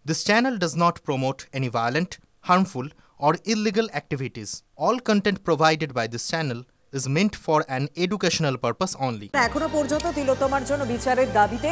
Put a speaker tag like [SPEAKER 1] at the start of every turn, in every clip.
[SPEAKER 1] This channel does not promote any violent, harmful, or illegal activities. All content provided by this channel is meant for an educational purpose only.
[SPEAKER 2] এখনো পর্যন্ত তিলোত্তমার জন্য বিচারের দাবিতে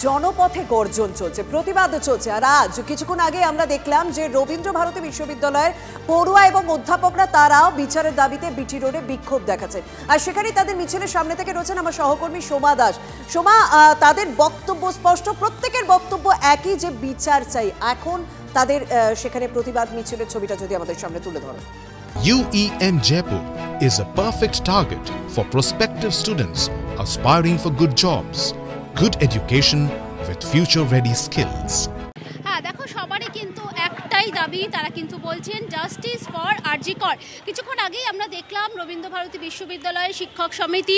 [SPEAKER 2] জনপথে গর্জন চলছে, প্রতিবাদ চলছে। আর আজ কিছুক্ষণ আগে আমরা দেখলাম যে রবীন্দ্র ভারতী বিশ্ববিদ্যালয়ের পড়ুয়া এবং অধ্যাপকরা তারাও বিচারের দাবিতে বিটি রোডে বিক্ষোভ দেখাচ্ছে। আর সেখানেই তাদের মিছিলের সামনে থেকে রয়েছেন আমার সহকর্মী সোমা দাস। সোমা, তাদের বক্তব্য স্পষ্ট, প্রত্যেকের বক্তব্য একই যে বিচার চাই। এখন তাদের সেখানে প্রতিবাদ মিছিলের ছবিটা যদি আমাদের সামনে তুলে ধরো।
[SPEAKER 3] UEM Jaipur is a perfect target for prospective students aspiring for good jobs, good education with future-ready skills.
[SPEAKER 4] হ্যাঁ, দেখো সবারই কিন্তু একটাই দাবি, তারা কিন্তু বলছেন জাস্টিস ফর আরজি কর। কিছুক্ষণ আগেই আমরা দেখলাম রবীন্দ্র ভারতী বিশ্ববিদ্যালয়ের শিক্ষক সমিতি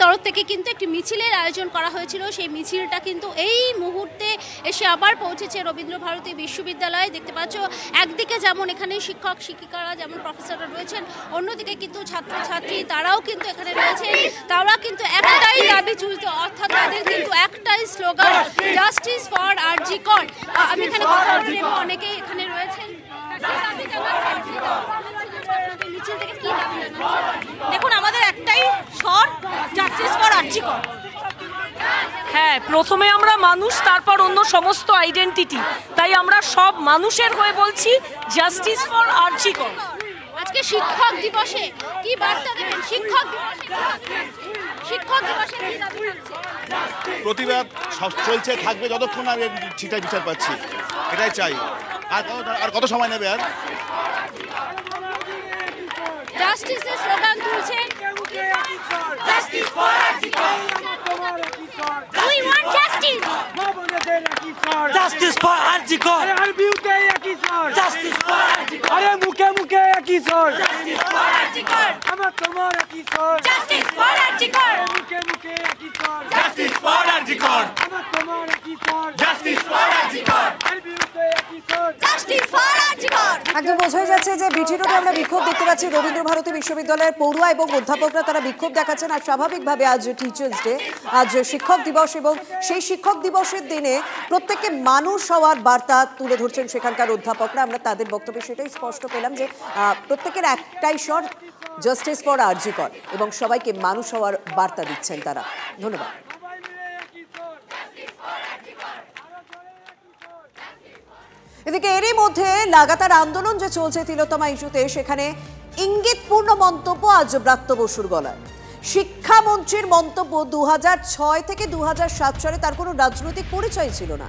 [SPEAKER 4] তরফ থেকে কিন্তু একটি মিছিলের আয়োজন করা হয়েছিল। সেই মিছিলটা কিন্তু এই মুহূর্তে এসে আবার পৌঁছেছে রবীন্দ্র ভারতী বিশ্ববিদ্যালয়ে। দেখতে পাচ্ছ একদিকে যেমন এখানে শিক্ষক শিক্ষিকারা যেমন প্রফেসররা রয়েছেন, অন্যদিকে কিন্তু ছাত্রছাত্রী তারাও কিন্তু এখানে রয়েছেন। তারা কিন্তু একটাই দাবি চলছে, অর্থাৎ তাদের কিন্তু একটাই স্লোগান জাস্টিস ফর আরজি কর। আমি এখানে কথা বলছি এবং অনেকেই এখানে রয়েছেন।
[SPEAKER 5] দেখুন, আমাদের একটাই স্বর, জাস্টিস ফর আরজি কর। হ্যাঁ, প্রথমে আমরা মানুষ, তারপর অন্য সমস্ত আইডেন্টিটি, তাই আমরা সব মানুষের হয়ে বলছি জাস্টিস ফর আরজি কর।
[SPEAKER 4] আজকে শিক্ষক দিবসে কি বার্তা দেবেন? শিক্ষক দিবসে কি দাবি থাকছে?
[SPEAKER 6] প্রতিবাদ চলছে, থাকবে যতক্ষণ আর ঠিকঠাক বিচার পাচ্ছি, এটাই চাই। আর কত সময় নেবে? আর
[SPEAKER 4] জাস্টিসের স্লোগান তুলছেন, justice for RG Kar. We want justice,
[SPEAKER 7] justice for RG Kar. আর বিউতে একই স্বর, জাস্টিস ফর আরজি কর। আরে মুখে মুখে একই স্বর, জাস্টিস ফর আরজি কর। আমার তোমার একই স্বর, জাস্টিস ফর আরজি কর। মুখে মুখে একই স্বর, জাস্টিস ফর আরজি কর। আমার তোমার একই স্বর, জাস্টিস ফর আরজি কর। আর বিউতে একই স্বর, জাস্টিস ফর আরজি কর।
[SPEAKER 2] একদম বোঝাই যাচ্ছে যে বিটি রোডে আমরা বিক্ষোভ দেখতে পাচ্ছি। রবীন্দ্র ভারতী বিশ্ববিদ্যালয়ের পড়ুয়া এবং অধ্যাপকরা তারা বিক্ষোভ দেখাচ্ছেন। আর স্বাভাবিকভাবে আজ টিচার্স ডে, আজ শিক্ষক দিবস, এবং সেই শিক্ষক দিবসের দিনে প্রত্যেককে মানুষ হওয়ার বার্তা তুলে ধরছেন সেখানকার অধ্যাপকরা। আমরা তাদের বক্তব্যে সেটাই স্পষ্ট পেলাম যে প্রত্যেকের একটাই স্বর, জাস্টিস ফর আরজি কর, এবং সবাইকে মানুষ হওয়ার বার্তা দিচ্ছেন তারা। ধন্যবাদ। এদিকে এরই মধ্যে লাগাতার আন্দোলন যে চলছে তিলোত্তমা ইস্যুতে, সেখানে ইঙ্গিতপূর্ণ মন্তব্য আজ ব্রাত্য বসুর গলায়। শিক্ষামন্ত্রীর মন্তব্য 2006 থেকে 2007 সালে তার কোনো রাজনৈতিক পরিচয় ছিল না,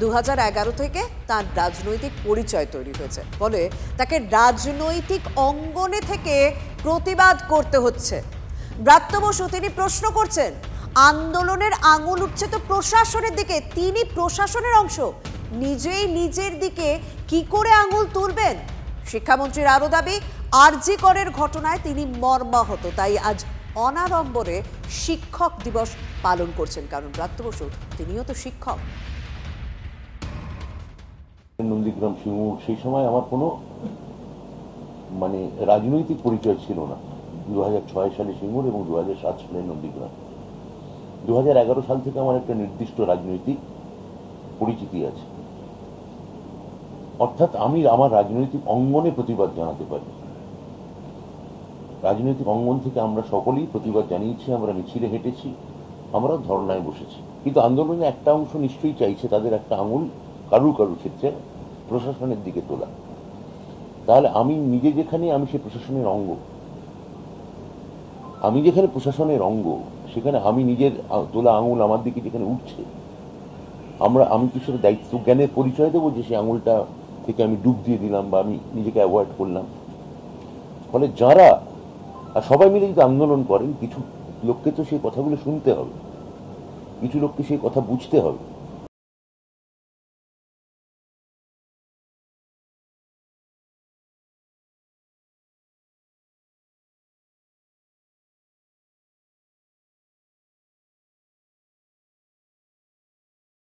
[SPEAKER 2] 2011 থেকে তার রাজনৈতিক পরিচয় তৈরি হয়েছে, ফলে তাকে রাজনৈতিক অঙ্গনে থেকে প্রতিবাদ করতে হচ্ছে। ব্রাত্য বসু তিনি প্রশ্ন করছেন, আন্দোলনের আঙুল উঠছে তো প্রশাসনের দিকে, তিনি প্রশাসনের অংশ, নিজেই নিজের দিকে কি করে আঙুল তুলবেন? শিক্ষামন্ত্রীর আরও দাবি, আরজি করের ঘটনায় তিনি মর্মাহত, তাই আজ অনাড়ম্বরে শিক্ষক দিবস পালন করছেন, কারণ ব্রাত্য বসু তিনিও তো শিক্ষক।
[SPEAKER 8] নন্দীগ্রাম সিঙ্গুর সেই সময় আমার কোনো রাজনৈতিক পরিচয় ছিল না। 2006 সালে সিঙ্গুর এবং 2007 সালে নন্দীগ্রাম। 2011 সাল থেকে আমার একটা নির্দিষ্ট রাজনৈতিক পরিচিতি আছে, অর্থাৎ আমি আমার রাজনৈতিক অঙ্গনে প্রতিবাদ জানাতে পারি। রাজনৈতিক অঙ্গন থেকে আমরা সকলেই প্রতিবাদ জানিয়েছি, আমরা মিছিলে হেঁটেছি, আমরা ধর্নায় বসেছি, কিন্তু আন্দোলনের একটা অংশ নিশ্চয়ই চাইছে তাদের একটা আঙুল কারু ক্ষেত্রে প্রশাসনের দিকে তোলা। তাহলে আমি নিজে যেখানে, আমি সে প্রশাসনের অঙ্গ, আমি যেখানে প্রশাসনের অঙ্গ, সেখানে আমি নিজের তোলা আঙুল আমার দিকে যেখানে উঠছে, আমি কি সেটা দায়িত্ব জ্ঞানের পরিচয় দেবো যে সেই আঙুলটা থেকে আমি ডুব দিয়ে দিলাম বা আমি নিজেকে অ্যাভয়েড করলাম? ফলে যারা আর সবাই মিলে যদি আন্দোলন করেন, কিছু লোককে তো সেই কথাগুলো শুনতে হবে, কিছু লোককে সেই কথা বুঝতে হবে।